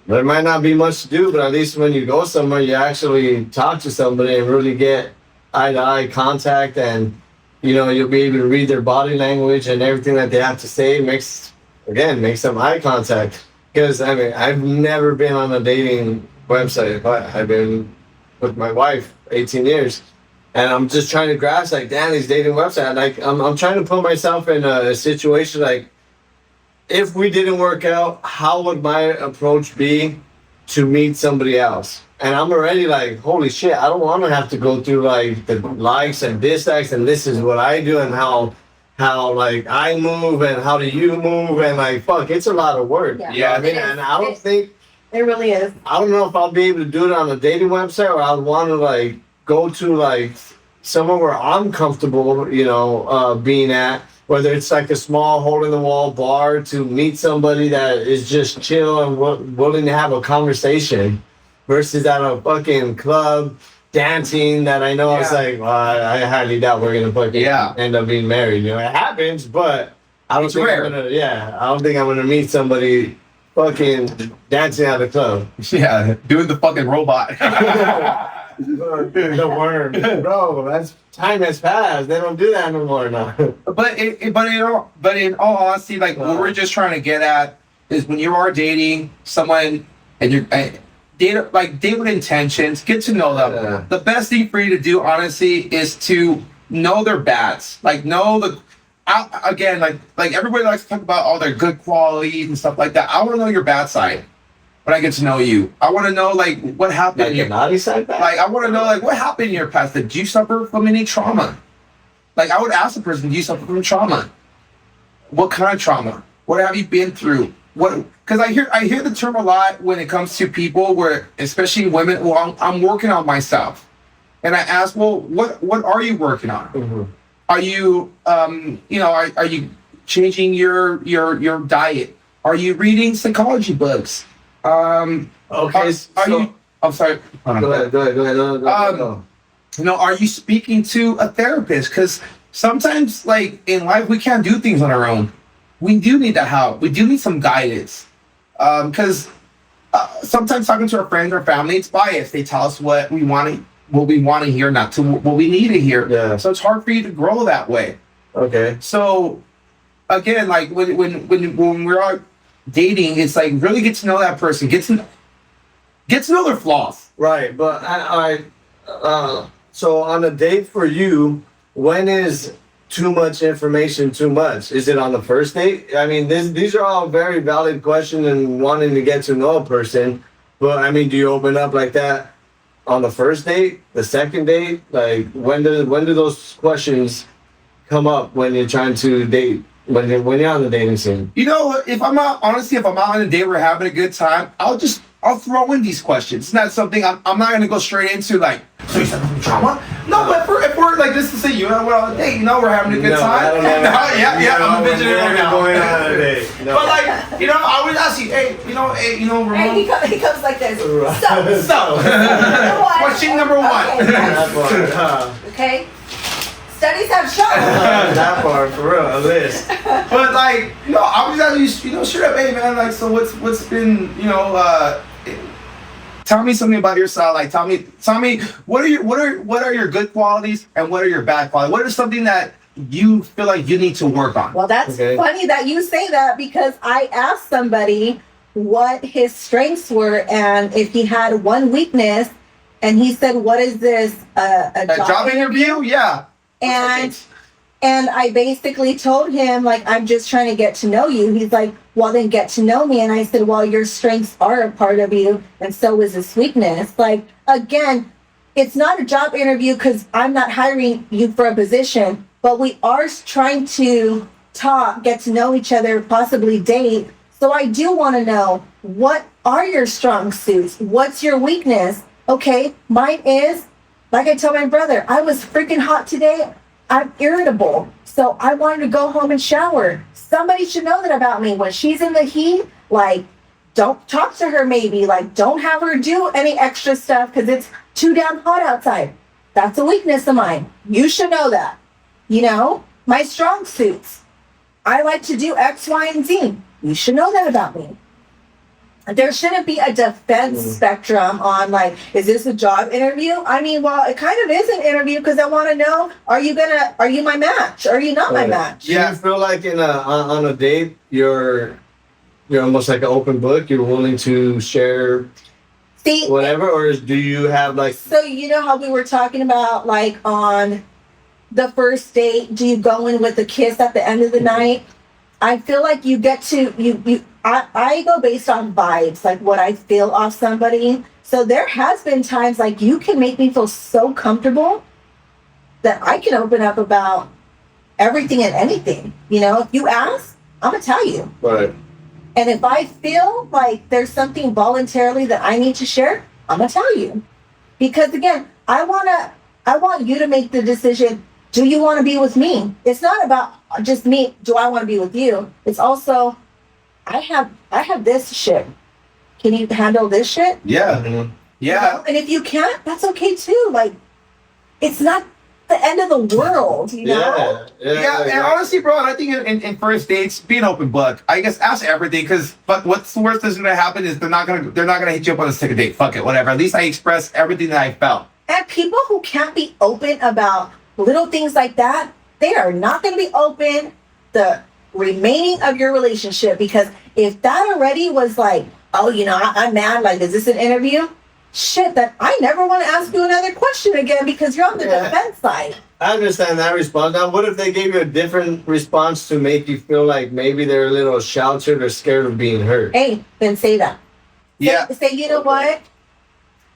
there might not be much to do, but at least when you go somewhere, you actually talk to somebody and really get eye-to-eye contact, and you know, you'll be able to read their body language and everything that they have to say. Makes some eye contact. Because I mean, I've never been on a dating website, but I've been with my wife 18 years, and I'm just trying to grasp, like, damn, these dating websites. Like, I'm trying to put myself in a situation, like, if we didn't work out, how would my approach be to meet somebody else? And I'm already like, holy shit, I don't want to have to go through like the likes and dislikes and this is what I do and how like I move and how do you move, and like, fuck, it's a lot of work. Yeah. You know what I mean? And I don't think, It really is. I don't know if I'll be able to do it on a dating website, or I'd want to like go to like somewhere where I'm comfortable, you know, being at. Whether it's like a small hole-in-the-wall bar to meet somebody that is just chill and willing to have a conversation, versus at a fucking club dancing that I know it's like, well, I highly doubt we're gonna fucking end up being married. You know, it happens, but I don't think rare. I don't think I'm gonna meet somebody fucking dancing at the club. Yeah, doing the fucking robot. The worm, bro. That's time has passed. They don't do that no more now. But in all honesty, like what we're just trying to get at is when you are dating someone and date with intentions, get to know them. Yeah. The best thing for you to do, honestly, is to know their bads. Like know again, like everybody likes to talk about all their good qualities and stuff like that. I want to know your bad side when I get to know you. I want to know like what happened. Like your naughty side back? Like I want to know like what happened in your past. Did you suffer from any trauma? Like I would ask the person, do you suffer from trauma? What kind of trauma? What have you been through? What? Because I hear the term a lot when it comes to people where, especially women. Well, I'm working on myself, and I ask, well, what are you working on? Mm-hmm. Are you are you changing your diet? Are you reading psychology books? Okay, Are you? I'm sorry. Hold on. Go ahead. No. Are you speaking to a therapist? Because sometimes, like in life, we can't do things on our own. We do need the help. We do need some guidance. Because sometimes talking to our friends or family, it's biased. They tell us what we want to hear, not to what we need to hear. Yeah. So it's hard for you to grow that way. Okay. So again, like when we're out dating, it's like really get to know that person. Get to know their flaws. Right, but so on a date for you, when is too much information too much? Is it on the first date? I mean, these are all very valid questions and wanting to get to know a person. But I mean, do you open up like that on the first date, the second date? Like when do those questions come up when you're trying to date? When you're on the dating scene? You know, if I'm out on a date, we're having a good time, I'll throw in these questions. It's not something I'm not gonna go straight into like, so you suffer from trauma? No, but if we're like just to say you and I went on a date, we're having a good time. I don't know. I'm a visionary right now. Going on a date. No. But like, I would ask you, hey, Ramon. And he comes like this. Right. So, Question number one. Okay, That part, okay. Studies have shown. that part, for real, a list. But like, I was asking you, straight up, hey man, like, so what's been, tell me something about yourself. Like, tell me, what are your good qualities and what are your bad qualities? What is something that you feel like you need to work on? Well, that's Okay. funny that you say that because I asked somebody what his strengths were and if he had one weakness, and he said, "What is this? A job interview? Yeah. And I basically told him, like, I'm just trying to get to know you. He's like, well, then get to know me. And I said, well, your strengths are a part of you, and so is this weakness. Like, again, it's not a job interview because I'm not hiring you for a position, but we are trying to talk, get to know each other, possibly date. So I do want to know, what are your strong suits? What's your weakness? Okay, mine is, like I told my brother, I was freaking hot today. I'm irritable. So I wanted to go home and shower. Somebody should know that about me. When she's in the heat, like, don't talk to her maybe. Like, don't have her do any extra stuff because it's too damn hot outside. That's a weakness of mine. You should know that. My strong suits. I like to do X, Y, and Z. You should know that about me. There shouldn't be a defense spectrum on, like, is this a job interview? I mean, well, it kind of is an interview because I want to know, are you my match? Are you not my match? Do you feel like on a date you're almost like an open book? You're willing to share See, whatever, or do you have like? so you know how we were talking about, like, on the first date, do you go in with a kiss at the end of the night? I feel like you get to I go based on vibes, like what I feel off somebody. So there has been times like you can make me feel so comfortable that I can open up about everything and anything. If you ask, I'm gonna tell you. Right. And if I feel like there's something voluntarily that I need to share, I'm gonna tell you. Because again, I want you to make the decision. Do you want to be with me? It's not about just me. Do I want to be with you? It's also, I have this shit. Can you handle this shit? Yeah. Mhm. Yeah. And if you can't, that's okay too. Like, it's not the end of the world, Yeah. And honestly, bro, I think in first dates, be an open book. I guess ask everything, but what's the worst that's gonna happen is they're not gonna hit you up on a second date. Fuck it, whatever. At least I expressed everything that I felt. And people who can't be open about little things like that, they are not going to be open the remaining of your relationship, because if that already was like oh, I'm mad. Like, is this an interview? Shit, that I never want to ask you another question again because you're on the Yeah. defense side. I understand that response. Now, what if they gave you a different response to make you feel like maybe they're a little sheltered or scared of being hurt? Hey, then say that. Yeah. Say, you know what?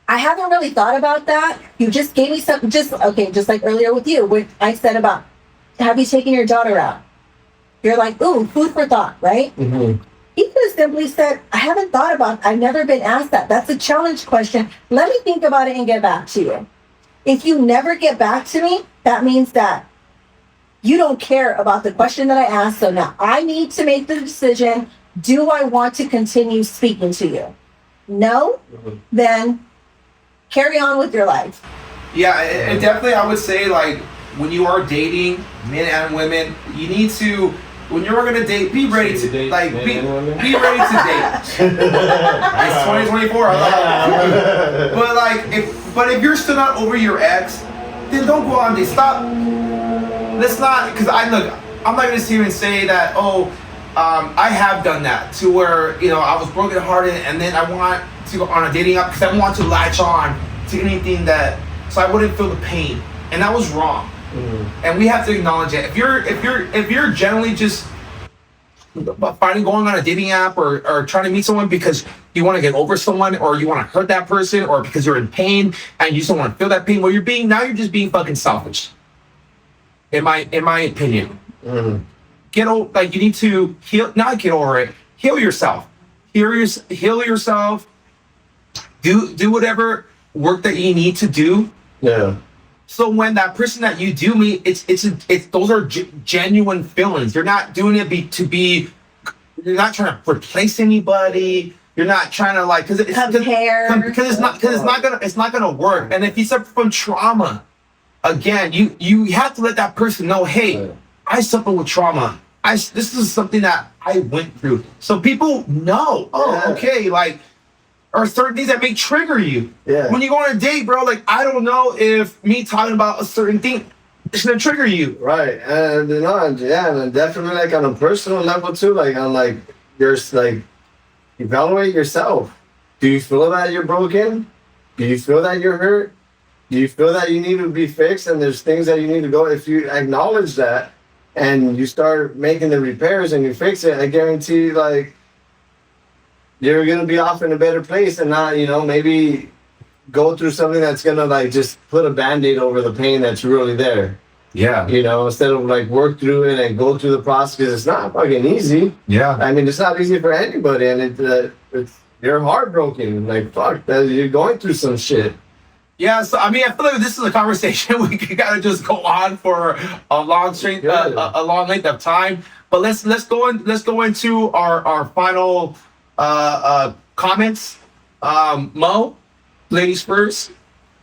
I haven't really thought about that. You just gave me something. Just like earlier with you, when I said about, have you taken your daughter out? You're like, ooh, food for thought, right? Mm-hmm. He could have simply said, I haven't thought about, I've never been asked that. That's a challenge question. Let me think about it and get back to you. If you never get back to me, that means that you don't care about the question that I asked. So now I need to make the decision. Do I want to continue speaking to you? No? Then carry on with your life. Yeah, and definitely I would say, like, when you are dating men and women, you need to, when you're gonna date, be ready to Date like men be and women? ready to date. It's 2024. I love it. But if you're still not over your ex, then don't go on date. Stop. Let's not, because I'm not gonna sit here and say that, I have done that to where, I was brokenhearted and then I want to go on a dating app because I want to latch on to anything so I wouldn't feel the pain, and that was wrong. And we have to acknowledge it. If you're generally just finding going on a dating app or trying to meet someone because you want to get over someone or you want to hurt that person or because you're in pain and you just don't want to feel that pain, well, you're just being fucking selfish. In my opinion. You need to not get over it. Heal yourself. Heal yourself. Do whatever work that you need to do. Yeah. So when that person that you do meet, it's those are genuine feelings. You're not doing it you're not trying to replace anybody. You're not trying to because it's not gonna work. And if you suffer from trauma, again, you have to let that person know, hey, I suffer with trauma. This is something that I went through. So people know, okay, or certain things that may trigger you. Yeah. When you go on a date, bro, I don't know if me talking about a certain thing is gonna trigger you. Right. And and definitely on a personal level too, evaluate yourself. Do you feel that you're broken? Do you feel that you're hurt? Do you feel that you need to be fixed and there's things that you need to go? If you acknowledge that and you start making the repairs and you fix it, I guarantee you're gonna be off in a better place and not, maybe go through something that's gonna just put a band-aid over the pain that's really there. Yeah. Instead of work through it and go through the process, because it's not fucking easy. Yeah. I mean, it's not easy for anybody, and you're heartbroken. Fuck, you're going through some shit. Yeah, so I feel like this is a conversation we gotta just go on for a long length of time. But let's go into our final comments. Mo, ladies first.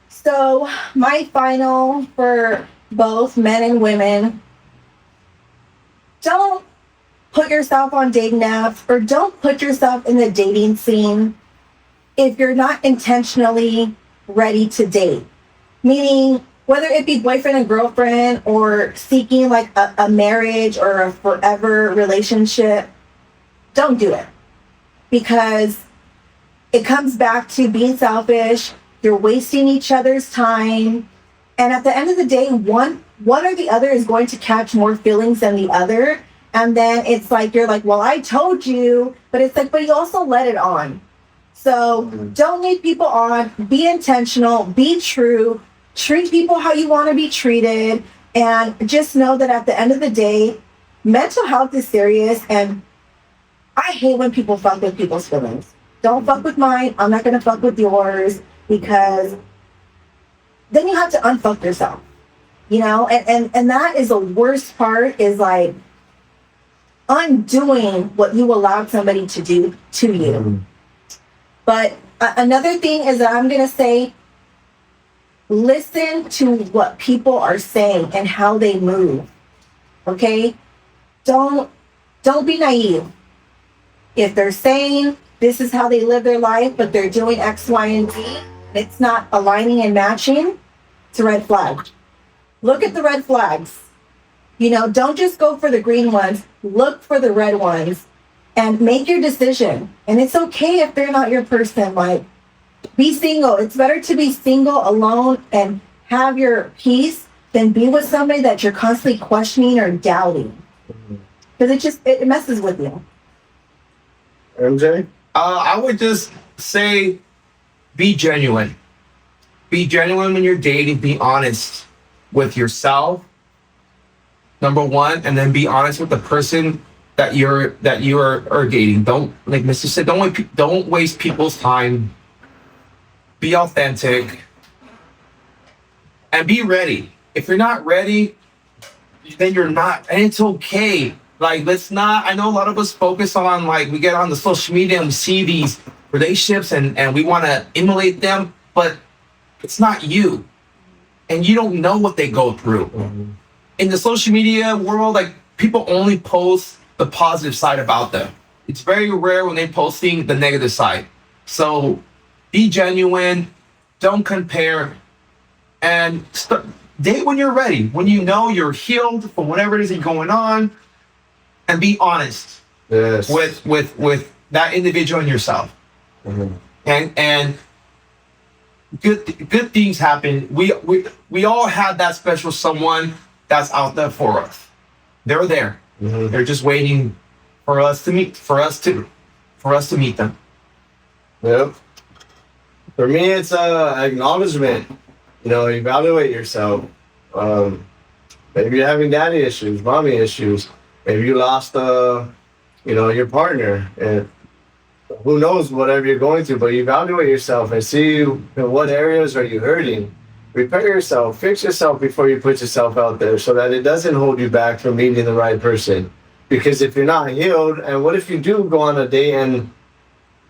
So my final for both men and women: don't put yourself on dating apps or don't put yourself in the dating scene if you're not intentionally ready to date. Meaning, whether it be boyfriend and girlfriend or seeking a marriage or a forever relationship, don't do it. Because it comes back to being selfish. You're wasting each other's time. And at the end of the day, one or the other is going to catch more feelings than the other. And then it's you're well, I told you, but it's but you also let it on. So don't lead people on, be intentional, be true, treat people how you want to be treated. And just know that at the end of the day, mental health is serious. And I hate when people fuck with people's feelings. Don't fuck with mine. I'm not going to fuck with yours, because then you have to unfuck yourself, and that is the worst part, is undoing what you allowed somebody to do to you. But another thing is that I'm going to say, listen to what people are saying and how they move. Okay? Don't be naive. If they're saying this is how they live their life, but they're doing X, Y, and Z, it's not aligning and matching, it's a red flag. Look at the red flags. Don't just go for the green ones. Look for the red ones. and make your decision. And it's okay if they're not your person. Like, be single. It's better to be single, alone, and have your peace than be with somebody that you're constantly questioning or doubting. Because it messes with you. MJ? I would just say, be genuine. Be genuine when you're dating. Be honest with yourself, number one, and then be honest with the person that you are dating. Don't, like Mr. said, don't waste people's time. Be authentic and be ready. If you're not ready, then you're not, and it's okay. Like, let's not. I know a lot of us focus on, like, we get on the social media and we see these relationships and we want to emulate them, but it's not you, and you don't know what they go through. In the social media world, like, people only post the positive side about them. It's very rare when they're posting the negative side. So be genuine, don't compare, and date when you're ready, when you know you're healed from whatever it is that's going on, and be honest Yes. with that individual and yourself. And good things happen. We all have that special someone that's out there for us. They're there. They're just waiting for us to meet meet them. Yep. For me, it's acknowledgement. You know, evaluate yourself. Maybe you're having daddy issues, mommy issues. Maybe you lost, your partner. And who knows whatever you're going through, but evaluate yourself and see in what areas are you hurting. Repair yourself, fix yourself before you put yourself out there so that it doesn't hold you back from meeting the right person. Because if you're not healed, and what if you do go on a date and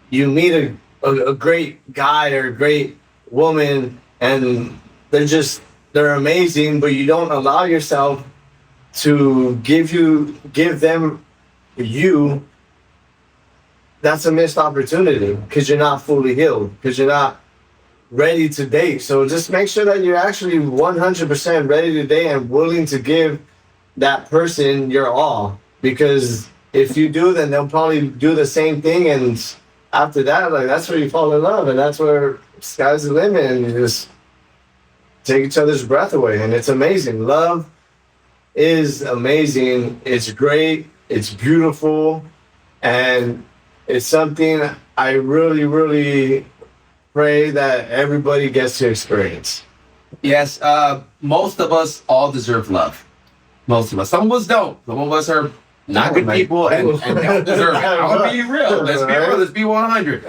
you meet a great guy or a great woman and they're amazing, but you don't allow yourself to give them you, that's a missed opportunity because you're not fully healed, because you're not ready to date. So just make sure that you're actually 100% ready to date and willing to give that person your all. Because if you do, then they'll probably do the same thing, and after that, like, that's where you fall in love, and that's where sky's the limit, and you just take each other's breath away, and it's amazing. Love is amazing. It's great. It's beautiful, and it's something I really, really pray that everybody gets to experience. Yes, most of us all deserve love. Most of us. Some of us don't. Some of us are not good people and don't deserve it. I'm gonna be real. Let's be real. Let's be 100.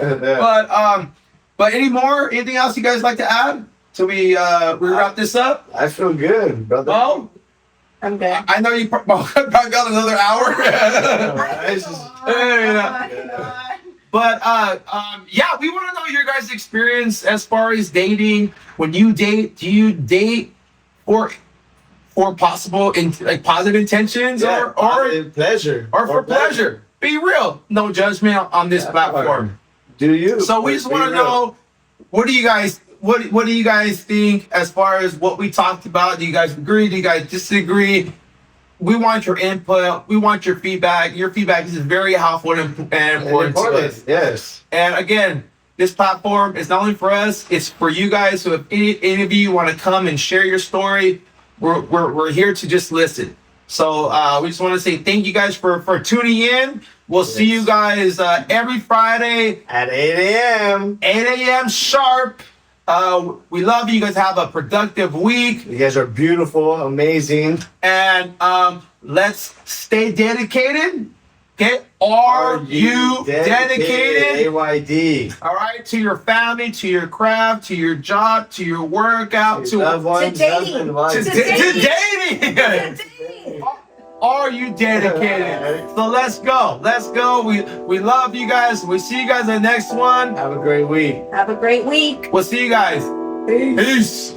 But anything else you guys like to add till we wrap this up? I feel good, brother. Oh, I'm good. I know you probably got another hour. But yeah, we want to know your guys' experience as far as dating. When you date, do you date for possible positive intentions or pleasure or for pleasure? Be real. No judgment on this platform. Do you? So we just want to know, what do you guys think as far as what we talked about? Do you guys agree? Do you guys disagree? We want your input. We want your feedback. Your feedback is very helpful and important to us. Yes. And again, this platform is not only for us, it's for you guys. So if any of you want to come and share your story, we're here to just listen. So we just want to say thank you guys for tuning in. We'll see you guys every Friday at 8 a.m. 8 a.m. sharp. We love you. You guys have a productive week. You guys are beautiful, amazing. And let's stay dedicated. Okay? Are you dedicated? AYD. All right, to your family, to your craft, to your job, to your workout, to loved ones, dating. husband, to wife. dating. Are you dedicated? So let's go. Let's go. We love you guys. We see you guys in the next one. Have a great week. Have a great week. We'll see you guys. Peace. Peace.